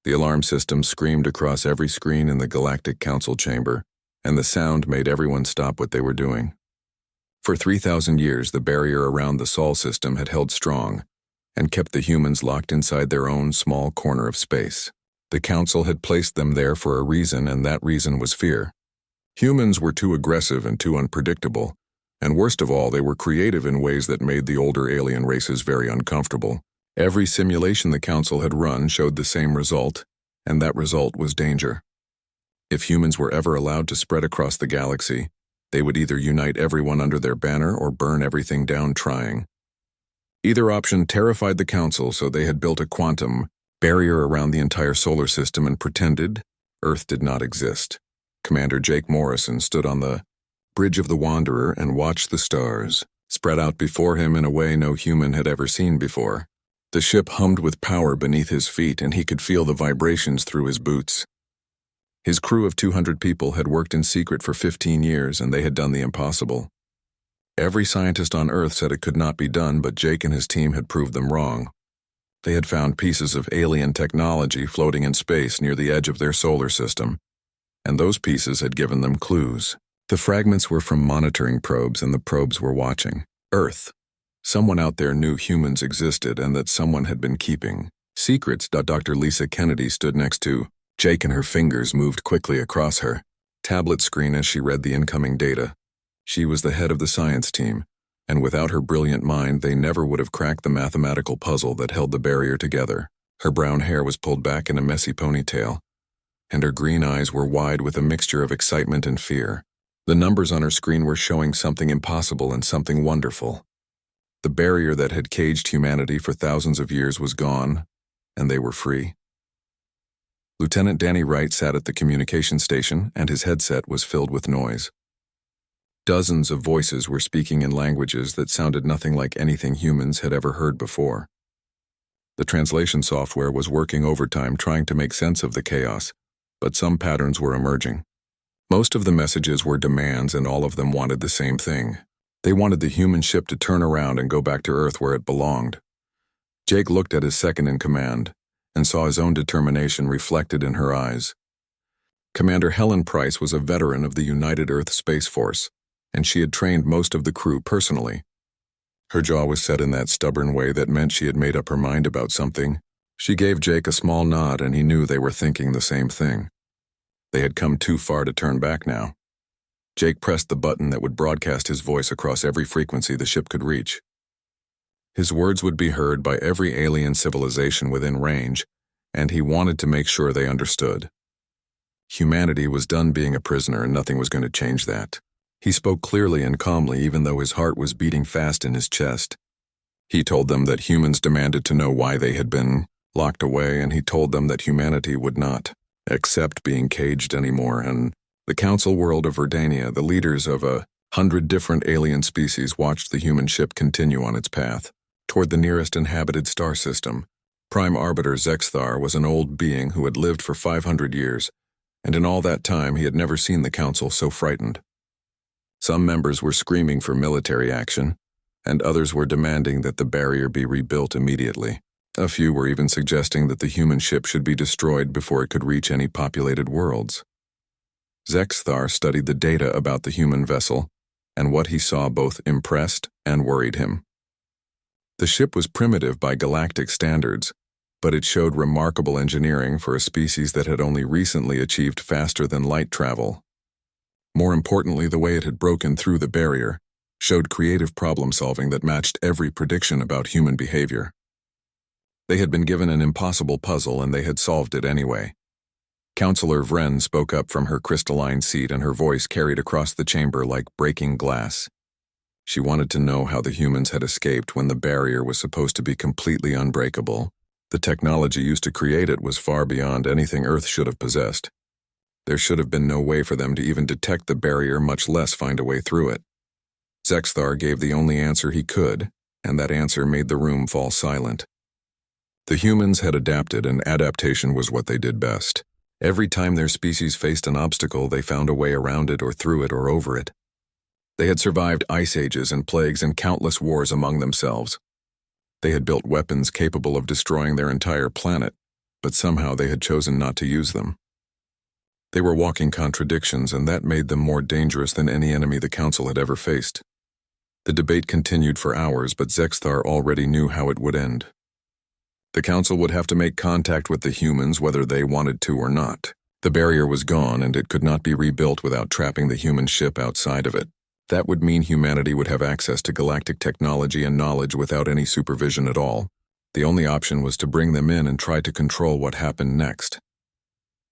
The alarm system screamed across every screen in the Galactic Council chamber, and the sound made everyone stop what they were doing. For 3,000 years, the barrier around the Sol system had held strong and kept the humans locked inside their own small corner of space. The Council had placed them there for a reason, and that reason was fear. Humans were too aggressive and too unpredictable, and worst of all, they were creative in ways that made the older alien races very uncomfortable. Every simulation the Council had run showed the same result, and that result was danger. If humans were ever allowed to spread across the galaxy, they would either unite everyone under their banner or burn everything down trying. Either option terrified the Council, so they had built a quantum barrier around the entire solar system and pretended Earth did not exist. Commander Jake Morrison stood on the bridge of the Wanderer and watched the stars spread out before him in a way no human had ever seen before. The ship hummed with power beneath his feet, and he could feel the vibrations through his boots. His crew of 200 people had worked in secret for 15 years, and they had done the impossible. Every scientist on Earth said it could not be done, but Jake and his team had proved them wrong. They had found pieces of alien technology floating in space near the edge of their solar system, and those pieces had given them clues. The fragments were from monitoring probes, and the probes were watching Earth. Someone out there knew humans existed and that someone had been keeping secrets. Dr. Lisa Kennedy stood next to Jake, and her fingers moved quickly across her tablet screen as she read the incoming data. She was the head of the science team, and without her brilliant mind, they never would have cracked the mathematical puzzle that held the barrier together. Her brown hair was pulled back in a messy ponytail, and her green eyes were wide with a mixture of excitement and fear. The numbers on her screen were showing something impossible and something wonderful. The barrier that had caged humanity for thousands of years was gone, and they were free. Lieutenant Danny Wright sat at the communication station, and his headset was filled with noise. Dozens of voices were speaking in languages that sounded nothing like anything humans had ever heard before. The translation software was working overtime trying to make sense of the chaos, but some patterns were emerging. Most of the messages were demands, and all of them wanted the same thing. They wanted the human ship to turn around and go back to Earth where it belonged. Jake looked at his second-in-command and saw his own determination reflected in her eyes. Commander Helen Price was a veteran of the United Earth Space Force, and she had trained most of the crew personally. Her jaw was set in that stubborn way that meant she had made up her mind about something. She gave Jake a small nod, and he knew they were thinking the same thing. They had come too far to turn back now. Jake pressed the button that would broadcast his voice across every frequency the ship could reach. His words would be heard by every alien civilization within range, and he wanted to make sure they understood. Humanity was done being a prisoner, and nothing was going to change that. He spoke clearly and calmly, even though his heart was beating fast in his chest. He told them that humans demanded to know why they had been locked away, and he told them that humanity would not accept being caged anymore, and the Council world of Verdania, the leaders of 100 different alien species, watched the human ship continue on its path toward the nearest inhabited star system. Prime Arbiter Zexthar was an old being who had lived for 500 years, and in all that time he had never seen the Council so frightened. Some members were screaming for military action, and others were demanding that the barrier be rebuilt immediately. A few were even suggesting that the human ship should be destroyed before it could reach any populated worlds. Zexthar studied the data about the human vessel, and what he saw both impressed and worried him. The ship was primitive by galactic standards, but it showed remarkable engineering for a species that had only recently achieved faster-than-light travel. More importantly, the way it had broken through the barrier showed creative problem-solving that matched every prediction about human behavior. They had been given an impossible puzzle, and they had solved it anyway. Counselor Vren spoke up from her crystalline seat, and her voice carried across the chamber like breaking glass. She wanted to know how the humans had escaped when the barrier was supposed to be completely unbreakable. The technology used to create it was far beyond anything Earth should have possessed. There should have been no way for them to even detect the barrier, much less find a way through it. Zexthar gave the only answer he could, and that answer made the room fall silent. The humans had adapted, and adaptation was what they did best. Every time their species faced an obstacle, they found a way around it or through it or over it. They had survived ice ages and plagues and countless wars among themselves. They had built weapons capable of destroying their entire planet, but somehow they had chosen not to use them. They were walking contradictions, and that made them more dangerous than any enemy the Council had ever faced. The debate continued for hours, but Zexthar already knew how it would end. The Council would have to make contact with the humans whether they wanted to or not. The barrier was gone, and it could not be rebuilt without trapping the human ship outside of it. That would mean humanity would have access to galactic technology and knowledge without any supervision at all. The only option was to bring them in and try to control what happened next.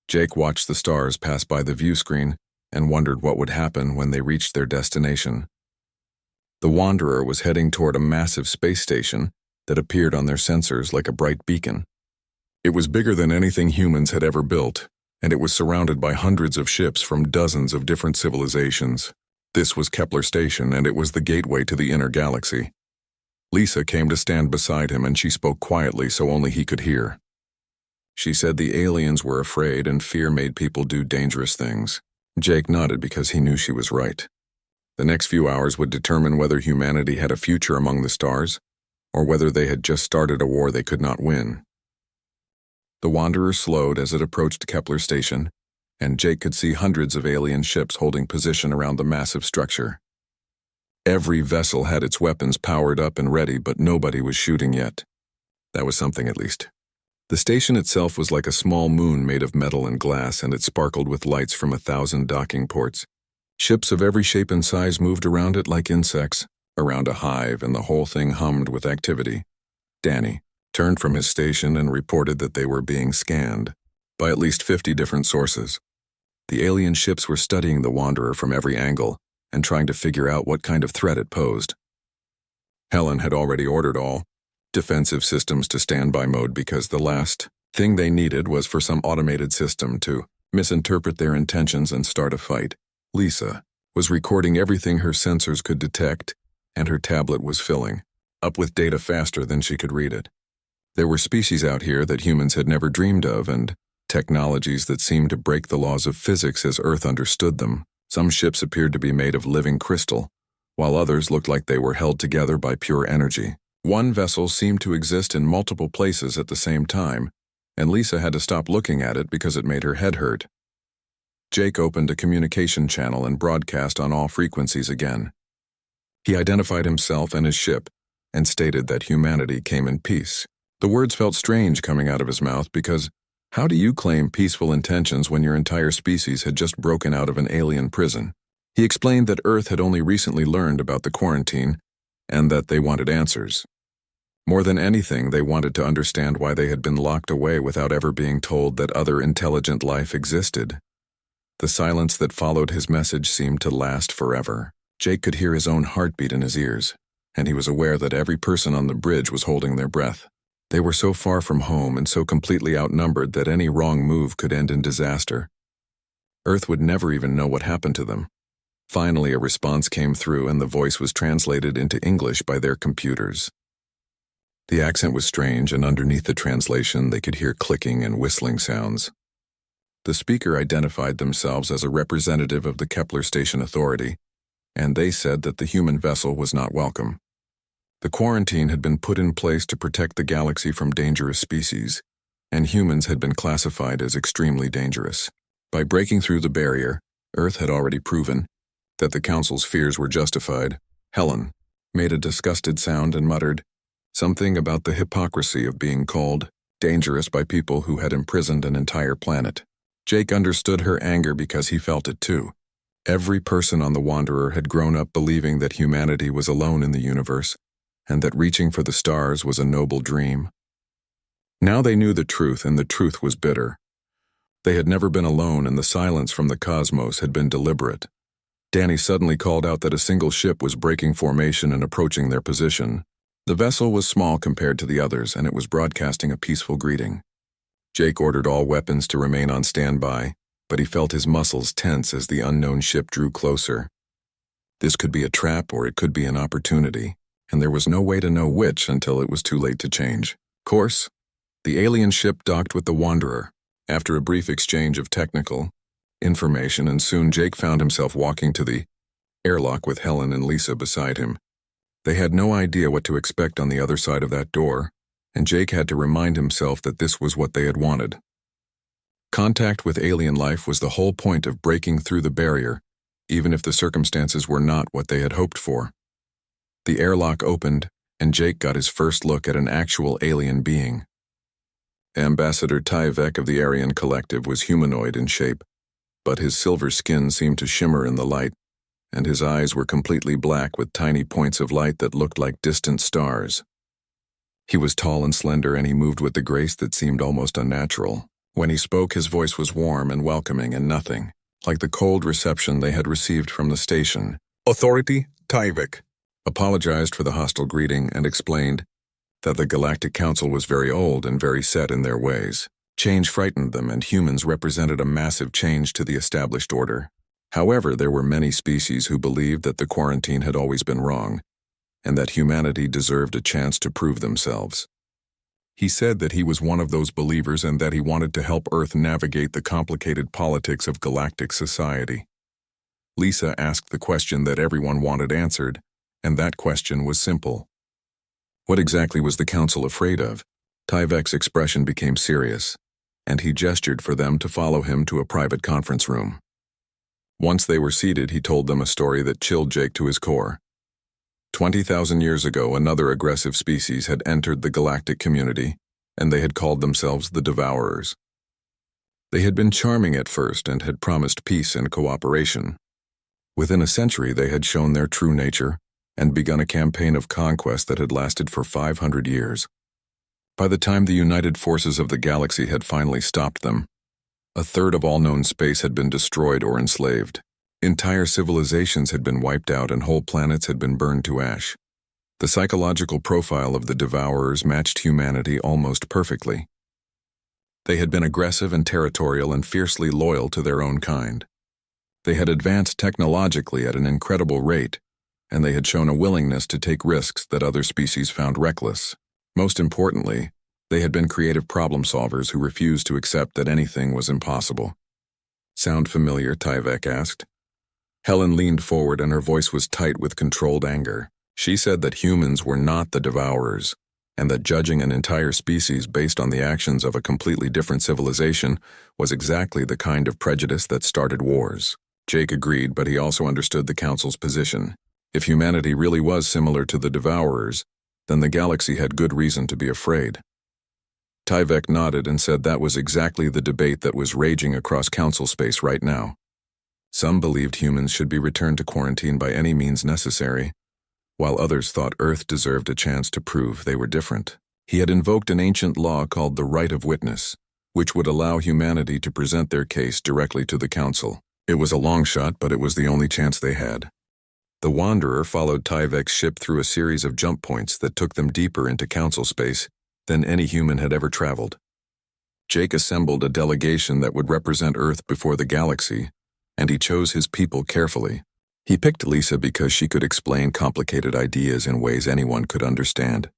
Jake watched the stars pass by the view screen and wondered what would happen when they reached their destination. The Wanderer was heading toward a massive space station that appeared on their sensors like a bright beacon. It was bigger than anything humans had ever built, and it was surrounded by hundreds of ships from dozens of different civilizations. This was Kepler Station, and it was the gateway to the inner galaxy. Lisa came to stand beside him, and she spoke quietly so only he could hear. She said the aliens were afraid and fear made people do dangerous things. Jake nodded because he knew she was right. The next few hours would determine whether humanity had a future among the stars, or whether they had just started a war they could not win. The Wanderer slowed as it approached Kepler Station, and Jake could see hundreds of alien ships holding position around the massive structure. Every vessel had its weapons powered up and ready, but nobody was shooting yet. That was something, at least. The station itself was like a small moon made of metal and glass, and it sparkled with lights from 1,000 docking ports. Ships of every shape and size moved around it like insects, around a hive, and the whole thing hummed with activity. Danny turned from his station and reported that they were being scanned by at least 50 different sources. The alien ships were studying the Wanderer from every angle and trying to figure out what kind of threat it posed. Helen had already ordered all defensive systems to standby mode because the last thing they needed was for some automated system to misinterpret their intentions and start a fight. Lisa was recording everything her sensors could detect, and her tablet was filling up with data faster than she could read it. There were species out here that humans had never dreamed of, and technologies that seemed to break the laws of physics as Earth understood them. Some ships appeared to be made of living crystal, while others looked like they were held together by pure energy. One vessel seemed to exist in multiple places at the same time, and Lisa had to stop looking at it because it made her head hurt. Jake opened a communication channel and broadcast on all frequencies again. He identified himself and his ship and stated that humanity came in peace. The words felt strange coming out of his mouth because how do you claim peaceful intentions when your entire species had just broken out of an alien prison? He explained that Earth had only recently learned about the quarantine and that they wanted answers. More than anything, they wanted to understand why they had been locked away without ever being told that other intelligent life existed. The silence that followed his message seemed to last forever. Jake could hear his own heartbeat in his ears, and he was aware that every person on the bridge was holding their breath. They were so far from home and so completely outnumbered that any wrong move could end in disaster. Earth would never even know what happened to them. Finally, a response came through, and the voice was translated into English by their computers. The accent was strange, and underneath the translation they could hear clicking and whistling sounds. The speaker identified themselves as a representative of the Kepler Station Authority, and they said that the human vessel was not welcome. The quarantine had been put in place to protect the galaxy from dangerous species, and humans had been classified as extremely dangerous. By breaking through the barrier, Earth had already proven that the Council's fears were justified. Helen made a disgusted sound and muttered something about the hypocrisy of being called dangerous by people who had imprisoned an entire planet. Jake understood her anger because he felt it too. Every person on the Wanderer had grown up believing that humanity was alone in the universe, and that reaching for the stars was a noble dream. Now they knew the truth, and the truth was bitter. They had never been alone, and the silence from the cosmos had been deliberate. Danny suddenly called out that a single ship was breaking formation and approaching their position. The vessel was small compared to the others, and it was broadcasting a peaceful greeting. Jake ordered all weapons to remain on standby, but he felt his muscles tense as the unknown ship drew closer. This could be a trap or it could be an opportunity, and there was no way to know which until it was too late to change course. The alien ship docked with the Wanderer, after a brief exchange of technical information, and soon Jake found himself walking to the airlock with Helen and Lisa beside him. They had no idea what to expect on the other side of that door, and Jake had to remind himself that this was what they had wanted. Contact with alien life was the whole point of breaking through the barrier, even if the circumstances were not what they had hoped for. The airlock opened, and Jake got his first look at an actual alien being. Ambassador Tyvek of the Aryan Collective was humanoid in shape, but his silver skin seemed to shimmer in the light, and his eyes were completely black with tiny points of light that looked like distant stars. He was tall and slender, and he moved with the grace that seemed almost unnatural. When he spoke, his voice was warm and welcoming and nothing like the cold reception they had received from the station. Authority, Tyvek, apologized for the hostile greeting and explained that the Galactic Council was very old and very set in their ways. Change frightened them, and humans represented a massive change to the established order. However, there were many species who believed that the quarantine had always been wrong, and that humanity deserved a chance to prove themselves. He said that he was one of those believers and that he wanted to help Earth navigate the complicated politics of galactic society. Lisa asked the question that everyone wanted answered, and that question was simple. What exactly was the Council afraid of? Tyvek's expression became serious, and he gestured for them to follow him to a private conference room. Once they were seated, he told them a story that chilled Jake to his core. 20,000 years ago, another aggressive species had entered the galactic community, and they had called themselves the Devourers. They had been charming at first and had promised peace and cooperation. Within a century, they had shown their true nature and begun a campaign of conquest that had lasted for 500 years. By the time the united forces of the galaxy had finally stopped them, a third of all known space had been destroyed or enslaved. Entire civilizations had been wiped out and whole planets had been burned to ash. The psychological profile of the Devourers matched humanity almost perfectly. They had been aggressive and territorial and fiercely loyal to their own kind. They had advanced technologically at an incredible rate, and they had shown a willingness to take risks that other species found reckless. Most importantly, they had been creative problem solvers who refused to accept that anything was impossible. Sound familiar? Tyvek asked. Helen leaned forward and her voice was tight with controlled anger. She said that humans were not the Devourers, and that judging an entire species based on the actions of a completely different civilization was exactly the kind of prejudice that started wars. Jake agreed, but he also understood the Council's position. If humanity really was similar to the Devourers, then the galaxy had good reason to be afraid. Tyvek nodded and said that was exactly the debate that was raging across Council space right now. Some believed humans should be returned to quarantine by any means necessary, while others thought Earth deserved a chance to prove they were different. He had invoked an ancient law called the right of witness, which would allow humanity to present their case directly to the Council. It was a long shot, but it was the only chance they had. The Wanderer followed Tyvek's ship through a series of jump points that took them deeper into Council space than any human had ever traveled. Jake assembled a delegation that would represent Earth before the galaxy, and he chose his people carefully. He picked Lisa because she could explain complicated ideas in ways anyone could understand.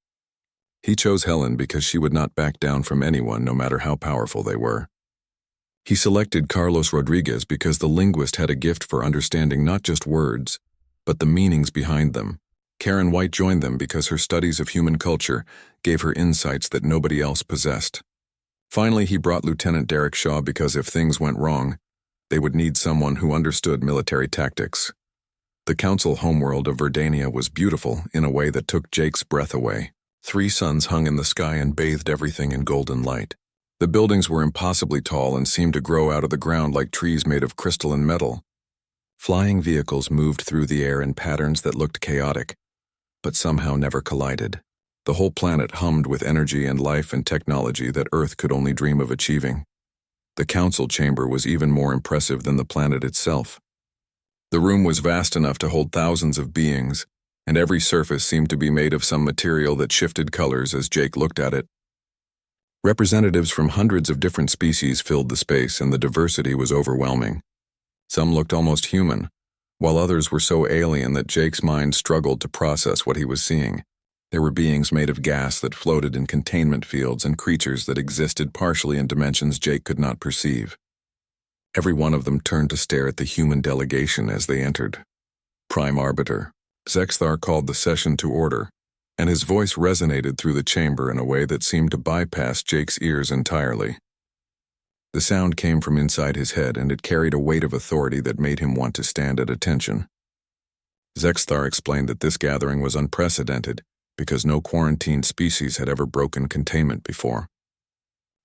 He chose Helen because she would not back down from anyone, no matter how powerful they were. He selected Carlos Rodriguez because the linguist had a gift for understanding not just words, but the meanings behind them. Karen White joined them because her studies of human culture gave her insights that nobody else possessed. Finally, he brought Lieutenant Derek Shaw because if things went wrong, they would need someone who understood military tactics. The Council homeworld of Verdania was beautiful in a way that took Jake's breath away. 3 suns hung in the sky and bathed everything in golden light. The buildings were impossibly tall and seemed to grow out of the ground like trees made of crystal and metal. Flying vehicles moved through the air in patterns that looked chaotic, but somehow never collided. The whole planet hummed with energy and life and technology that Earth could only dream of achieving. The Council chamber was even more impressive than the planet itself. The room was vast enough to hold thousands of beings, and every surface seemed to be made of some material that shifted colors as Jake looked at it. Representatives from hundreds of different species filled the space, and the diversity was overwhelming. Some looked almost human, while others were so alien that Jake's mind struggled to process what he was seeing. There were beings made of gas that floated in containment fields and creatures that existed partially in dimensions Jake could not perceive. Every one of them turned to stare at the human delegation as they entered. Prime Arbiter. Zexthar called the session to order, and his voice resonated through the chamber in a way that seemed to bypass Jake's ears entirely. The sound came from inside his head, and it carried a weight of authority that made him want to stand at attention. Zexthar explained that this gathering was unprecedented because no quarantined species had ever broken containment before.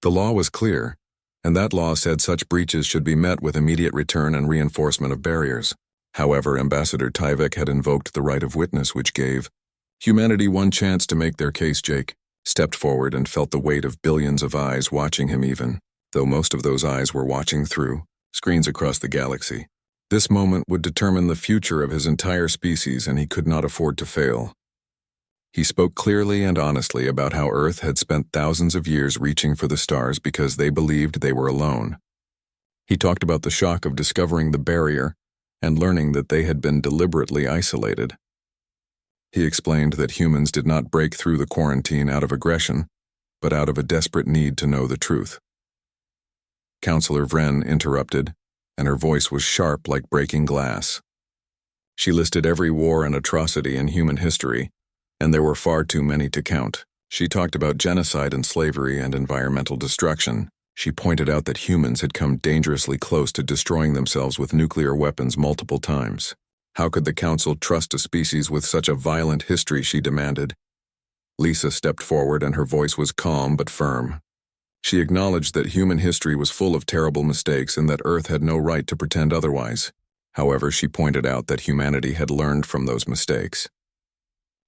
The law was clear, and that law said such breaches should be met with immediate return and reinforcement of barriers. However, Ambassador Tyvek had invoked the right of witness, which gave humanity one chance to make their case. Jake stepped forward and felt the weight of billions of eyes watching him, even though most of those eyes were watching through screens across the galaxy. This moment would determine the future of his entire species, and he could not afford to fail. He spoke clearly and honestly about how Earth had spent thousands of years reaching for the stars because they believed they were alone. He talked about the shock of discovering the barrier and learning that they had been deliberately isolated. He explained that humans did not break through the quarantine out of aggression, but out of a desperate need to know the truth. Counselor Vren interrupted, and her voice was sharp like breaking glass. She listed every war and atrocity in human history, and there were far too many to count. She talked about genocide and slavery and environmental destruction. She pointed out that humans had come dangerously close to destroying themselves with nuclear weapons multiple times. How could the Council trust a species with such a violent history, she demanded. Lisa stepped forward, and her voice was calm but firm. She acknowledged that human history was full of terrible mistakes and that Earth had no right to pretend otherwise. However, she pointed out that humanity had learned from those mistakes.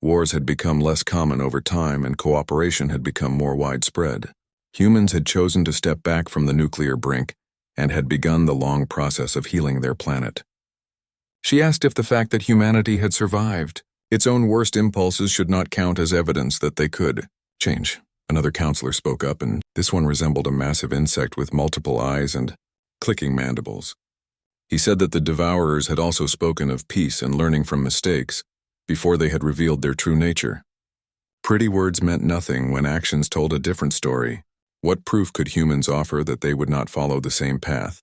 Wars had become less common over time, and cooperation had become more widespread. Humans had chosen to step back from the nuclear brink and had begun the long process of healing their planet. She asked if the fact that humanity had survived its own worst impulses should not count as evidence that they could change. Another counselor spoke up, and this one resembled a massive insect with multiple eyes and clicking mandibles. He said that the Devourers had also spoken of peace and learning from mistakes before they had revealed their true nature. Pretty words meant nothing when actions told a different story. What proof could humans offer that they would not follow the same path?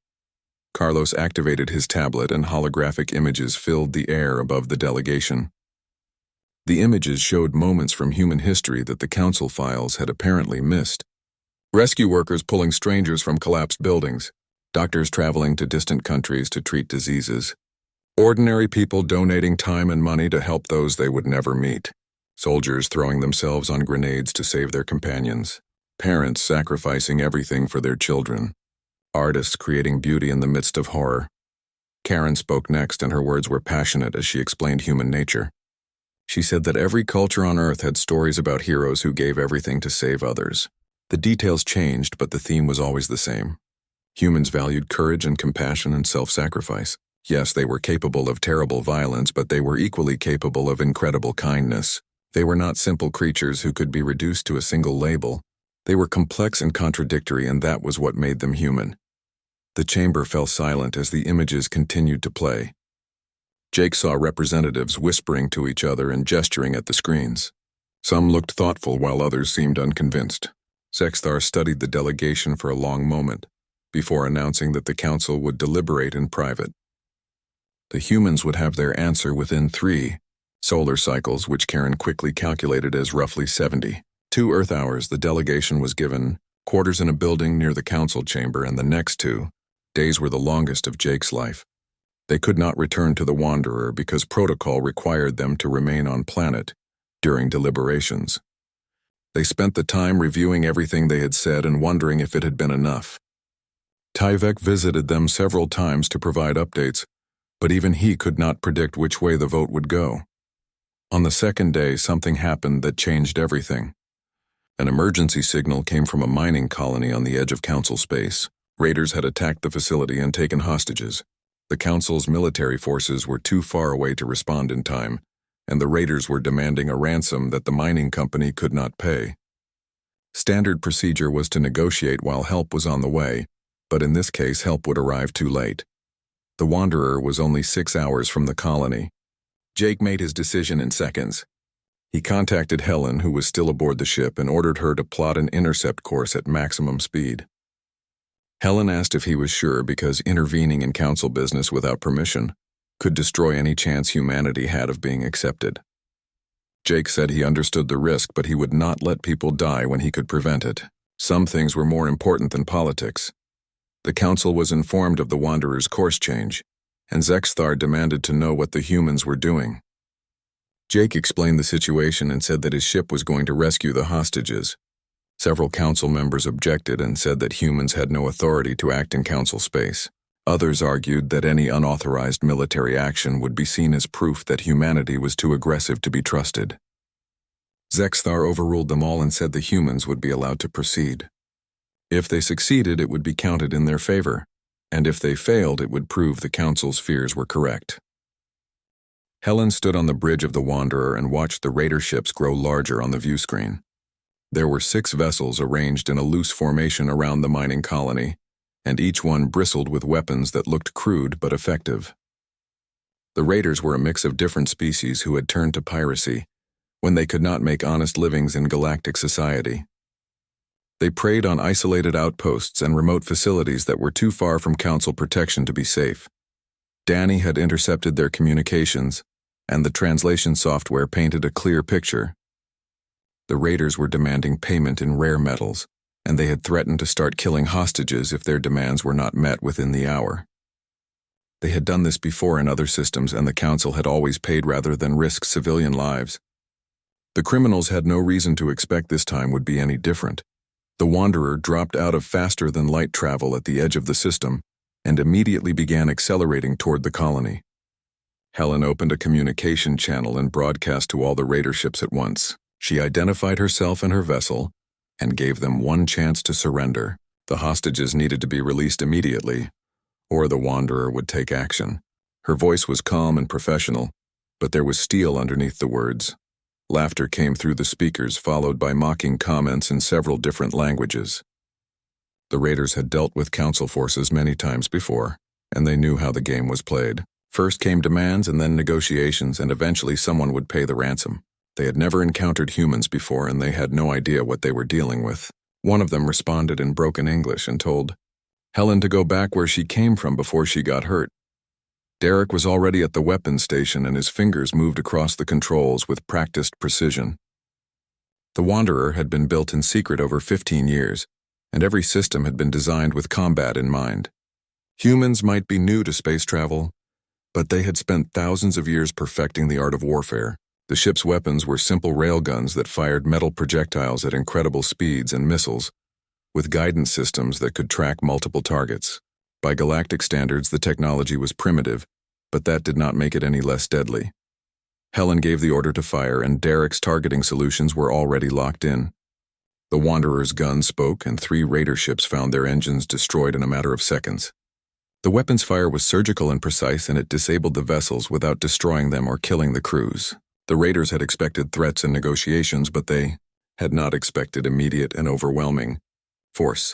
Carlos activated his tablet, and holographic images filled the air above the delegation. The images showed moments from human history that the Council files had apparently missed. Rescue workers pulling strangers from collapsed buildings, doctors traveling to distant countries to treat diseases, ordinary people donating time and money to help those they would never meet, soldiers throwing themselves on grenades to save their companions, parents sacrificing everything for their children, artists creating beauty in the midst of horror. Karen spoke next, and her words were passionate as she explained human nature. She said that every culture on Earth had stories about heroes who gave everything to save others. The details changed, but the theme was always the same. Humans valued courage and compassion and self-sacrifice. Yes, they were capable of terrible violence, but they were equally capable of incredible kindness. They were not simple creatures who could be reduced to a single label. They were complex and contradictory, and that was what made them human. The chamber fell silent as the images continued to play. Jake saw representatives whispering to each other and gesturing at the screens. Some looked thoughtful while others seemed unconvinced. Zexthar studied the delegation for a long moment before announcing that the Council would deliberate in private. The humans would have their answer within 3 solar cycles, which Karen quickly calculated as roughly 70. 2 Earth hours. The delegation was given quarters in a building near the Council chamber, and the next 2 days were the longest of Jake's life. They could not return to the Wanderer because protocol required them to remain on planet during deliberations. They spent the time reviewing everything they had said and wondering if it had been enough. Tyvek visited them several times to provide updates, but even he could not predict which way the vote would go. On the second day, something happened that changed everything. An emergency signal came from a mining colony on the edge of Council space. Raiders had attacked the facility and taken hostages. The Council's military forces were too far away to respond in time, and the raiders were demanding a ransom that the mining company could not pay. Standard procedure was to negotiate while help was on the way, but in this case help would arrive too late. The Wanderer was only 6 hours from the colony. Jake made his decision in seconds. He contacted Helen, who was still aboard the ship, and ordered her to plot an intercept course at maximum speed. Helen asked if he was sure because intervening in Council business without permission could destroy any chance humanity had of being accepted. Jake said he understood the risk, but he would not let people die when he could prevent it. Some things were more important than politics. The council was informed of the Wanderer's course change, and Zexthar demanded to know what the humans were doing. Jake explained the situation and said that his ship was going to rescue the hostages. Several council members objected and said that humans had no authority to act in council space. Others argued that any unauthorized military action would be seen as proof that humanity was too aggressive to be trusted. Zexthar overruled them all and said the humans would be allowed to proceed. If they succeeded, it would be counted in their favor, and if they failed, it would prove the council's fears were correct. Helen stood on the bridge of the Wanderer and watched the raider ships grow larger on the view screen. There were 6 vessels arranged in a loose formation around the mining colony, and each one bristled with weapons that looked crude but effective. The raiders were a mix of different species who had turned to piracy when they could not make honest livings in galactic society. They preyed on isolated outposts and remote facilities that were too far from council protection to be safe. Danny had intercepted their communications, and the translation software painted a clear picture. The raiders were demanding payment in rare metals, and they had threatened to start killing hostages if their demands were not met within the hour. They had done this before in other systems, and the council had always paid rather than risk civilian lives. The criminals had no reason to expect this time would be any different. The Wanderer dropped out of faster-than-light travel at the edge of the system and immediately began accelerating toward the colony. Helen opened a communication channel and broadcast to all the raider ships at once. She identified herself and her vessel and gave them one chance to surrender. The hostages needed to be released immediately, or the Wanderer would take action. Her voice was calm and professional, but there was steel underneath the words. Laughter came through the speakers, followed by mocking comments in several different languages. The raiders had dealt with council forces many times before, and they knew how the game was played. First came demands and then negotiations, and eventually someone would pay the ransom. They had never encountered humans before, and they had no idea what they were dealing with. One of them responded in broken English and told Helen to go back where she came from before she got hurt. Derek was already at the weapons station, and his fingers moved across the controls with practiced precision. The Wanderer had been built in secret over 15 years, and every system had been designed with combat in mind. Humans might be new to space travel, but they had spent thousands of years perfecting the art of warfare. The ship's weapons were simple railguns that fired metal projectiles at incredible speeds and missiles, with guidance systems that could track multiple targets. By galactic standards, the technology was primitive, but that did not make it any less deadly. Helen gave the order to fire, and Derek's targeting solutions were already locked in. The Wanderer's gun spoke, and 3 raider ships found their engines destroyed in a matter of seconds. The weapon's fire was surgical and precise, and it disabled the vessels without destroying them or killing the crews. The raiders had expected threats and negotiations, but they had not expected immediate and overwhelming force.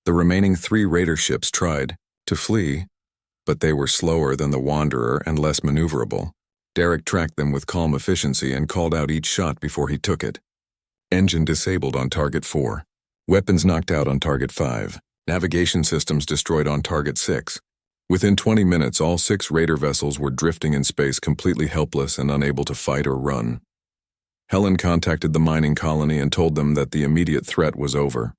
The remaining 3 raider ships tried to flee, but they were slower than the Wanderer and less maneuverable. Derek tracked them with calm efficiency and called out each shot before he took it. Engine disabled on target 4. Weapons knocked out on target 5. Navigation systems destroyed on target 6. Within 20 minutes, all 6 raider vessels were drifting in space, completely helpless and unable to fight or run. Helen contacted the mining colony and told them that the immediate threat was over.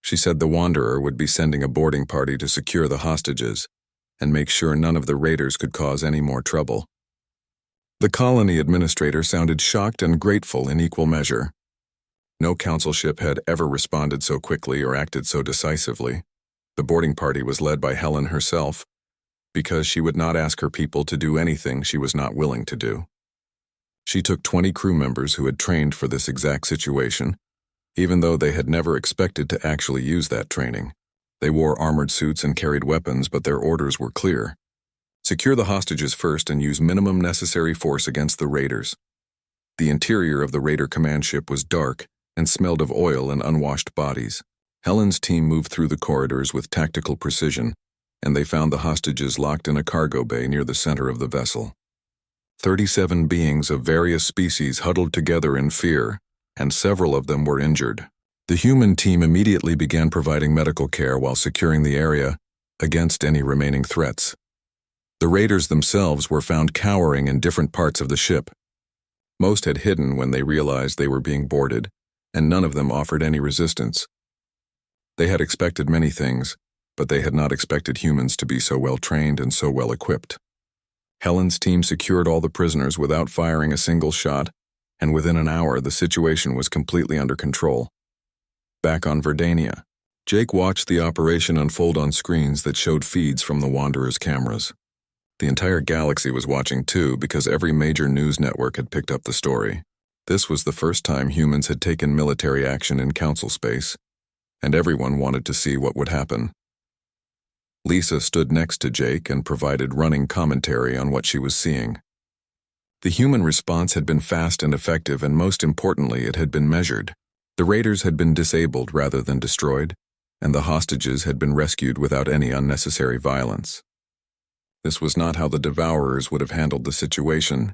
She said the Wanderer would be sending a boarding party to secure the hostages and make sure none of the raiders could cause any more trouble. The colony administrator sounded shocked and grateful in equal measure. No council ship had ever responded so quickly or acted so decisively. The boarding party was led by Helen herself, because she would not ask her people to do anything she was not willing to do. She took 20 crew members who had trained for this exact situation, even though they had never expected to actually use that training. They wore armored suits and carried weapons, but their orders were clear. Secure the hostages first and use minimum necessary force against the raiders. The interior of the raider command ship was dark and smelled of oil and unwashed bodies. Helen's team moved through the corridors with tactical precision, and they found the hostages locked in a cargo bay near the center of the vessel. 37 beings of various species huddled together in fear, and several of them were injured. The human team immediately began providing medical care while securing the area against any remaining threats. The raiders themselves were found cowering in different parts of the ship. Most had hidden when they realized they were being boarded, and none of them offered any resistance. They had expected many things, but they had not expected humans to be so well trained and so well equipped. Helen's team secured all the prisoners without firing a single shot, and within an hour the situation was completely under control. Back on Verdania, Jake watched the operation unfold on screens that showed feeds from the Wanderer's cameras. The entire galaxy was watching too because every major news network had picked up the story. This was the first time humans had taken military action in Council space, and everyone wanted to see what would happen. Lisa stood next to Jake and provided running commentary on what she was seeing. The human response had been fast and effective, and most importantly, it had been measured. The raiders had been disabled rather than destroyed, and the hostages had been rescued without any unnecessary violence. This was not how the Devourers would have handled the situation,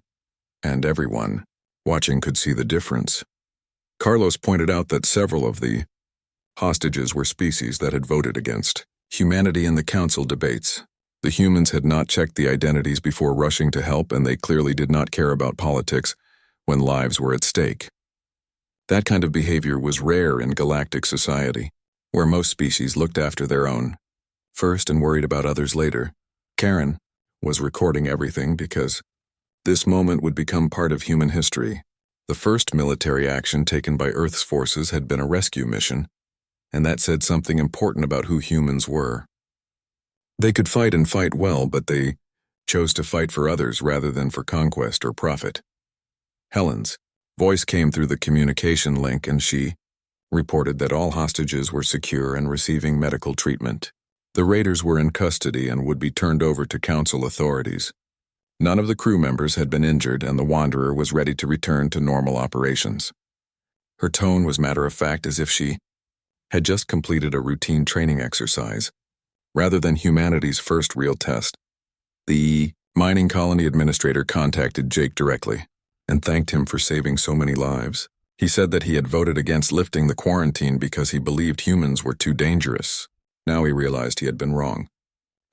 and everyone watching could see the difference. Carlos pointed out that several of the hostages were species that had voted against humanity in the Council debates. The humans had not checked the identities before rushing to help, and they clearly did not care about politics when lives were at stake. That kind of behavior was rare in galactic society, where most species looked after their own first and worried about others later. Karen was recording everything because this moment would become part of human history. The first military action taken by Earth's forces had been a rescue mission, and that said something important about who humans were. They could fight and fight well, but they chose to fight for others rather than for conquest or profit. Helen's voice came through the communication link, and she reported that all hostages were secure and receiving medical treatment. The raiders were in custody and would be turned over to Council authorities. None of the crew members had been injured, and the Wanderer was ready to return to normal operations. Her tone was matter-of-fact, as if she had just completed a routine training exercise, rather than humanity's first real test. The mining colony administrator contacted Jake directly and thanked him for saving so many lives. He said that he had voted against lifting the quarantine because he believed humans were too dangerous. Now he realized he had been wrong.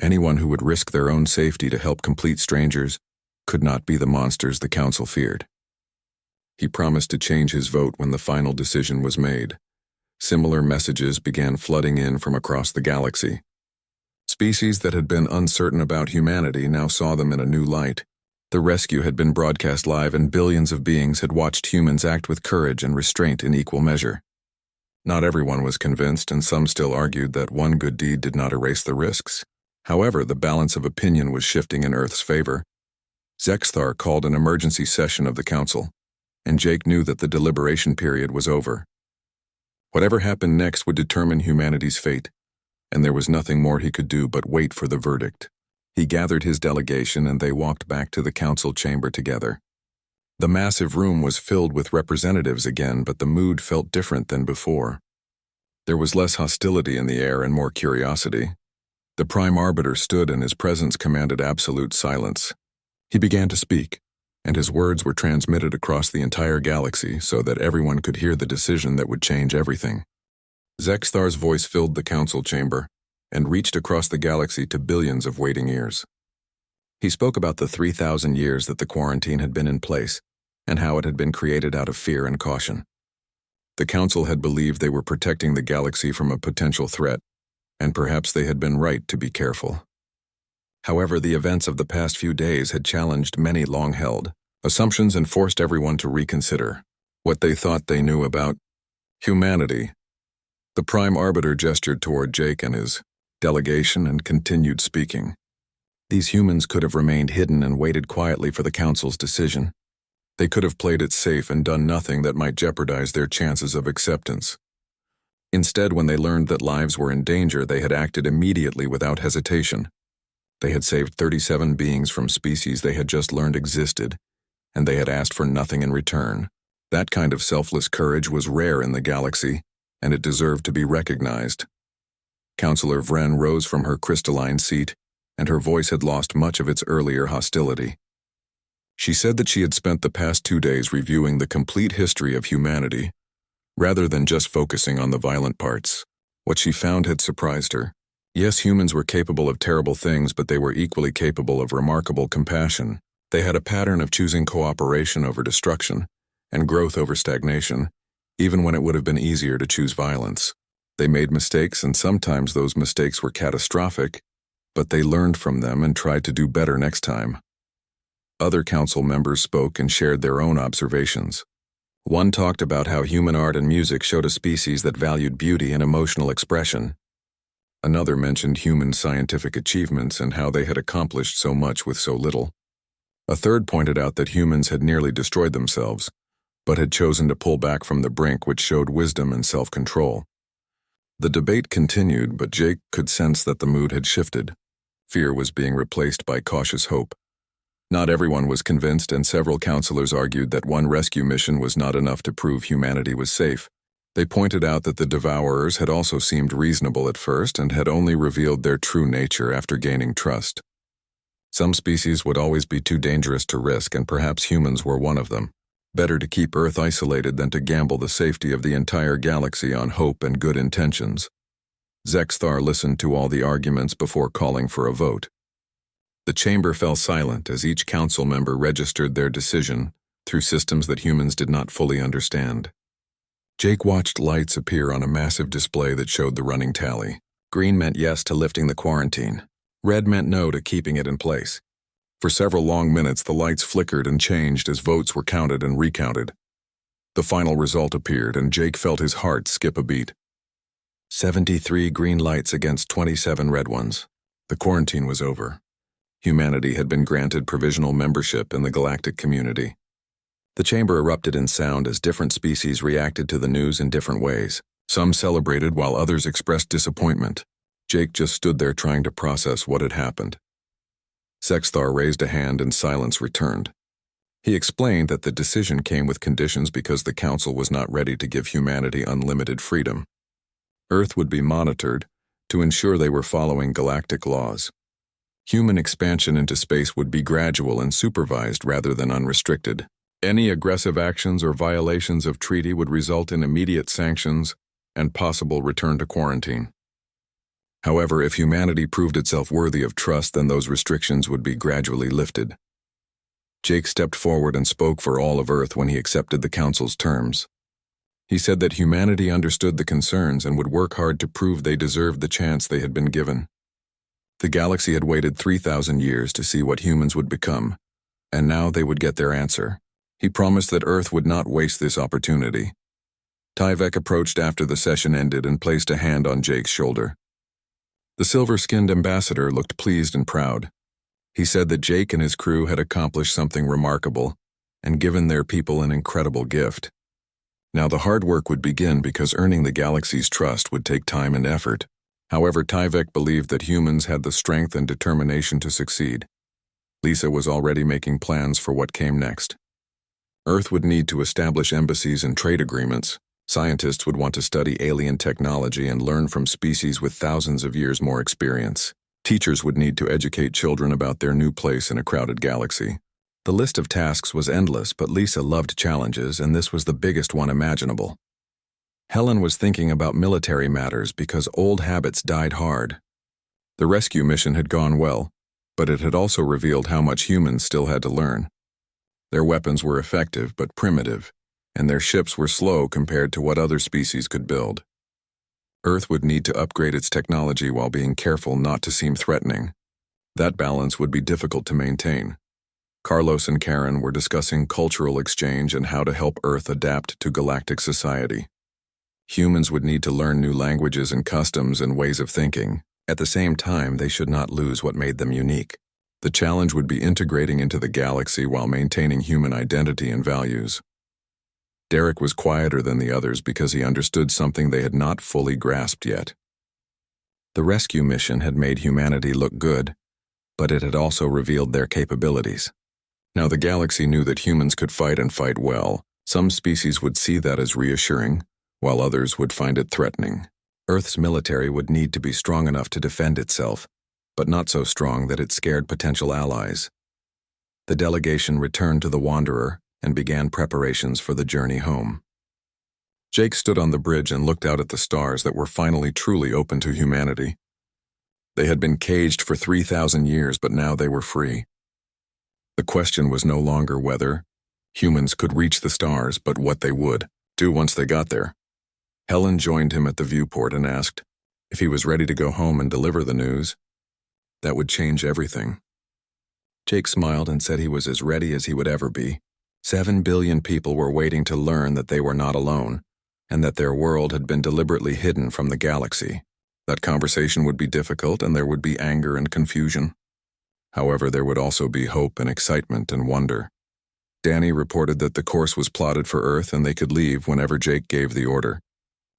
Anyone who would risk their own safety to help complete strangers could not be the monsters the Council feared. He promised to change his vote when the final decision was made. Similar messages began flooding in from across the galaxy. Species that had been uncertain about humanity now saw them in a new light. The rescue had been broadcast live, and billions of beings had watched humans act with courage and restraint in equal measure. Not everyone was convinced, and some still argued that one good deed did not erase the risks. However, the balance of opinion was shifting in Earth's favor. Zexthar called an emergency session of the Council, and Jake knew that the deliberation period was over. Whatever happened next would determine humanity's fate, and there was nothing more he could do but wait for the verdict. He gathered his delegation, and they walked back to the Council chamber together. The massive room was filled with representatives again, but the mood felt different than before. There was less hostility in the air and more curiosity. The Prime Arbiter stood, and his presence commanded absolute silence. He began to speak, and his words were transmitted across the entire galaxy so that everyone could hear the decision that would change everything. Zexthar's voice filled the Council chamber and reached across the galaxy to billions of waiting ears. He spoke about the 3,000 years that the quarantine had been in place, and how it had been created out of fear and caution. The Council had believed they were protecting the galaxy from a potential threat, and perhaps they had been right to be careful. However, the events of the past few days had challenged many long-held assumptions and forced everyone to reconsider what they thought they knew about humanity. The Prime Arbiter gestured toward Jake and his delegation and continued speaking. These humans could have remained hidden and waited quietly for the Council's decision. They could have played it safe and done nothing that might jeopardize their chances of acceptance. Instead, when they learned that lives were in danger, they had acted immediately without hesitation. They had saved 37 beings from species they had just learned existed, and they had asked for nothing in return. That kind of selfless courage was rare in the galaxy, and it deserved to be recognized. Councillor Vren rose from her crystalline seat, and her voice had lost much of its earlier hostility. She said that she had spent the past 2 days reviewing the complete history of humanity, rather than just focusing on the violent parts. What she found had surprised her. Yes, humans were capable of terrible things, but they were equally capable of remarkable compassion. They had a pattern of choosing cooperation over destruction and growth over stagnation, even when it would have been easier to choose violence. They made mistakes, and sometimes those mistakes were catastrophic, but they learned from them and tried to do better next time. Other council members spoke and shared their own observations. One talked about how human art and music showed a species that valued beauty and emotional expression. Another mentioned human scientific achievements and how they had accomplished so much with so little. A third pointed out that humans had nearly destroyed themselves, but had chosen to pull back from the brink, which showed wisdom and self-control. The debate continued, but Jake could sense that the mood had shifted. Fear was being replaced by cautious hope. Not everyone was convinced, and several counselors argued that one rescue mission was not enough to prove humanity was safe. They pointed out that the Devourers had also seemed reasonable at first and had only revealed their true nature after gaining trust. Some species would always be too dangerous to risk, and perhaps humans were one of them. Better to keep Earth isolated than to gamble the safety of the entire galaxy on hope and good intentions. Zexthar listened to all the arguments before calling for a vote. The chamber fell silent as each council member registered their decision through systems that humans did not fully understand. Jake watched lights appear on a massive display that showed the running tally. Green meant yes to lifting the quarantine. Red meant no to keeping it in place. For several long minutes, the lights flickered and changed as votes were counted and recounted. The final result appeared, and Jake felt his heart skip a beat. 73 green lights against 27 red ones. The quarantine was over. Humanity had been granted provisional membership in the galactic community. The chamber erupted in sound as different species reacted to the news in different ways. Some celebrated while others expressed disappointment. Jake just stood there trying to process what had happened. Zexthar raised a hand and silence returned. He explained that the decision came with conditions because the Council was not ready to give humanity unlimited freedom. Earth would be monitored to ensure they were following galactic laws. Human expansion into space would be gradual and supervised rather than unrestricted. Any aggressive actions or violations of treaty would result in immediate sanctions and possible return to quarantine. However, if humanity proved itself worthy of trust, then those restrictions would be gradually lifted. Jake stepped forward and spoke for all of Earth when he accepted the Council's terms. He said that humanity understood the concerns and would work hard to prove they deserved the chance they had been given. The galaxy had waited 3,000 years to see what humans would become, and now they would get their answer. He promised that Earth would not waste this opportunity. Tyvek approached after the session ended and placed a hand on Jake's shoulder. The silver-skinned ambassador looked pleased and proud. He said that Jake and his crew had accomplished something remarkable and given their people an incredible gift. Now the hard work would begin because earning the galaxy's trust would take time and effort. However, Tyvek believed that humans had the strength and determination to succeed. Lisa was already making plans for what came next. Earth would need to establish embassies and trade agreements. Scientists would want to study alien technology and learn from species with thousands of years more experience. Teachers would need to educate children about their new place in a crowded galaxy. The list of tasks was endless, but Lisa loved challenges, and this was the biggest one imaginable. Helen was thinking about military matters because old habits died hard. The rescue mission had gone well, but it had also revealed how much humans still had to learn. Their weapons were effective but primitive, and their ships were slow compared to what other species could build. Earth would need to upgrade its technology while being careful not to seem threatening. That balance would be difficult to maintain. Carlos and Karen were discussing cultural exchange and how to help Earth adapt to galactic society. Humans would need to learn new languages and customs and ways of thinking. At the same time, they should not lose what made them unique. The challenge would be integrating into the galaxy while maintaining human identity and values. Derek was quieter than the others because he understood something they had not fully grasped yet. The rescue mission had made humanity look good, but it had also revealed their capabilities. Now the galaxy knew that humans could fight and fight well. Some species would see that as reassuring, while others would find it threatening. Earth's military would need to be strong enough to defend itself, but not so strong that it scared potential allies. The delegation returned to the Wanderer and began preparations for the journey home. Jake stood on the bridge and looked out at the stars that were finally truly open to humanity. They had been caged for 3,000 years, but now they were free. The question was no longer whether humans could reach the stars, but what they would do once they got there. Helen joined him at the viewport and asked if he was ready to go home and deliver the news. That would change everything. Jake smiled and said he was as ready as he would ever be. 7 billion people were waiting to learn that they were not alone, and that their world had been deliberately hidden from the galaxy. That conversation would be difficult, and there would be anger and confusion. However, there would also be hope and excitement and wonder. Danny reported that the course was plotted for Earth and they could leave whenever Jake gave the order.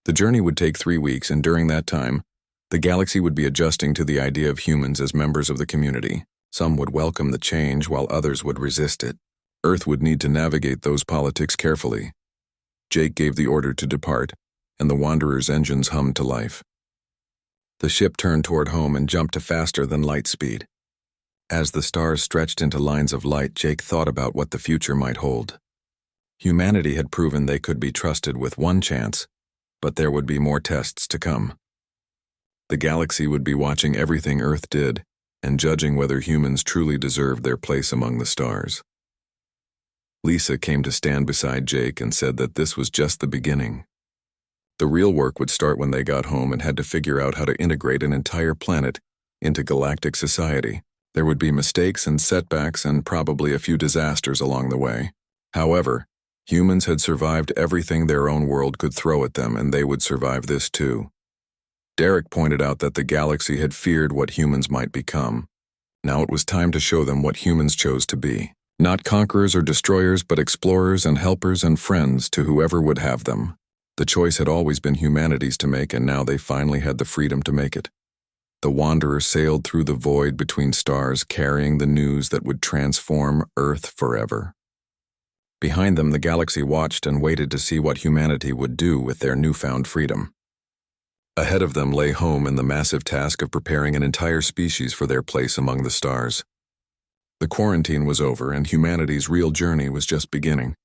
The journey would take 3 weeks, and during that time, the galaxy would be adjusting to the idea of humans as members of the community. Some would welcome the change while others would resist it. Earth would need to navigate those politics carefully. Jake gave the order to depart, and the Wanderer's engines hummed to life. The ship turned toward home and jumped to faster than light speed. As the stars stretched into lines of light, Jake thought about what the future might hold. Humanity had proven they could be trusted with one chance, but there would be more tests to come. The galaxy would be watching everything Earth did and judging whether humans truly deserved their place among the stars. Lisa came to stand beside Jake and said that this was just the beginning. The real work would start when they got home and had to figure out how to integrate an entire planet into galactic society. There would be mistakes and setbacks and probably a few disasters along the way. However, humans had survived everything their own world could throw at them, and they would survive this too. Derek pointed out that the galaxy had feared what humans might become. Now it was time to show them what humans chose to be. Not conquerors or destroyers, but explorers and helpers and friends to whoever would have them. The choice had always been humanity's to make, and now they finally had the freedom to make it. The Wanderer sailed through the void between stars, carrying the news that would transform Earth forever. Behind them, the galaxy watched and waited to see what humanity would do with their newfound freedom. Ahead of them lay home and the massive task of preparing an entire species for their place among the stars. The quarantine was over, and humanity's real journey was just beginning.